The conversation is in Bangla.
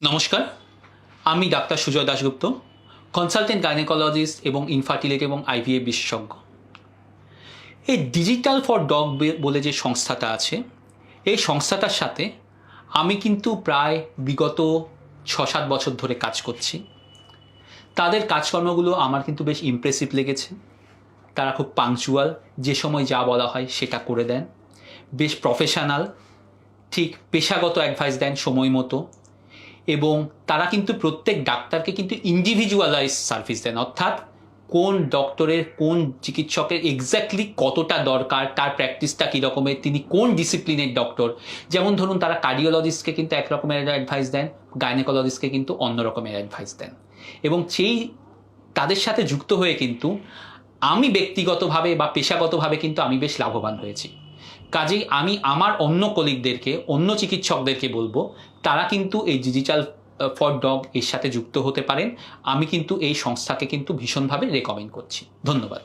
নমস্কার, আমি doctor Sujoy Dasgupta, consultant gynaecologist এবং ইনফার্টিলিটি এবং আইভিএফ বিশেষজ্ঞ। এই ডিজিটাল ফর ডগ বলে যে সংস্থাটা আছে, এই সংস্থাটার সাথে আমি কিন্তু প্রায় বিগত ৬-৭ বছর ধরে কাজ করছি। তাদের কাজকর্মগুলো আমার কিন্তু বেশ ইমপ্রেসিভ লেগেছে। তারা খুব পাংচুয়াল, যে সময় যা বলা হয় সেটা করে দেন, বেশ প্রফেশনাল, ঠিক পেশাগত অ্যাডভাইস দেন সময় মতো, এবং তারা কিন্তু প্রত্যেক ডাক্তারকে কিন্তু ইন্ডিভিজুয়ালাইজ সার্ভিস দেন, অর্থাৎ কোন ডক্টরের কোন চিকিৎসকের এক্স্যাক্টলি কতটা দরকার, তার প্র্যাকটিসটা কী রকমের, তিনি কোন ডিসিপ্লিনের ডক্টর। যেমন ধরুন, তারা কার্ডিওলজিস্টকে কিন্তু এক রকমের অ্যাডভাইস দেন, গাইনোকোলজিস্টকে কিন্তু অন্য রকমের অ্যাডভাইস দেন। এবং সেই তাদের সাথে যুক্ত হয়ে কিন্তু আমি ব্যক্তিগতভাবে বা পেশাগতভাবে কিন্তু আমি বেশ লাভবান হয়েছি। কাজেই আমি আমার অন্য কলিগদেরকে, অন্য চিকিৎসকদেরকে বলবো, তারা কিন্তু এই ডিজিটাল ফর ডগ এর সাথে যুক্ত হতে পারেন। আমি কিন্তু এই সংস্থাকে কিন্তু ভীষণভাবে রেকমেন্ড করছি। ধন্যবাদ।